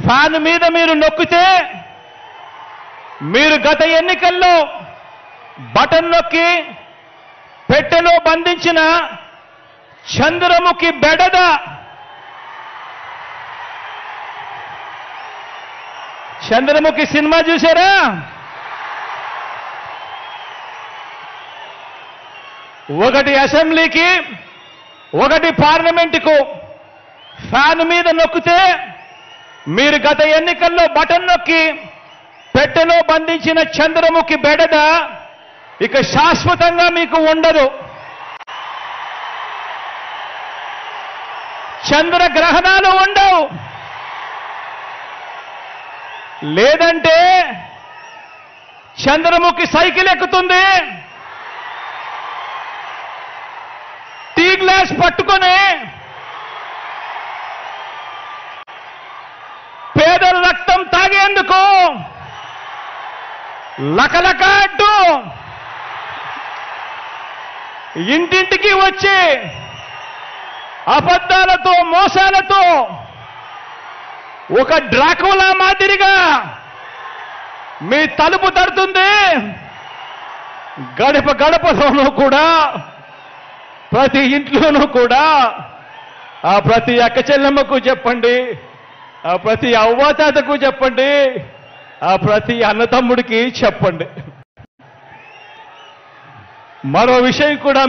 Fan మీద మీరు నొక్కితే మీరు గత ఎన్నికల్లో బటన్ నొక్కి పెట్టెలో బంధించిన చంద్రముఖి బెడద చంద్రముఖి సినిమా చూసారా? ఒకటి అసెంబ్లీకి ఒకటి పార్లమెంటుకు ఫ్యాన్ మీద నొక్కితే మీరు గత ఎన్నికల్లో బటన్ నొక్కి పెట్టెలో బంధించిన చంద్రముఖి బెడద ఇక శాశ్వతంగా మీకు ఉండదు. చంద్రగ్రహణాలు ఉండవు. లేదంటే చంద్రముఖి సైకిల్ ఎక్కుతుంది, టీ గ్లాస్ పట్టుకొని పేదల రక్తం తాగేందుకు లకలక అంటూ ఇంటింటికి వచ్చి అబద్ధాలతో మోసాలతో ఒక డ్రాకులా మాదిరిగా మీ తలుపు తడుతుంది. గడప గడపలోనూ కూడా ప్రతి ఇంట్లోనూ కూడా ఆ ప్రతి అక్క చెల్లెమ్మకు చెప్పండి, ఆ ప్రతి అవ్వాతాతకు చెప్పండి, ఆ ప్రతి అన్నతమ్ముడికి చెప్పండి. మరో విషయం కూడా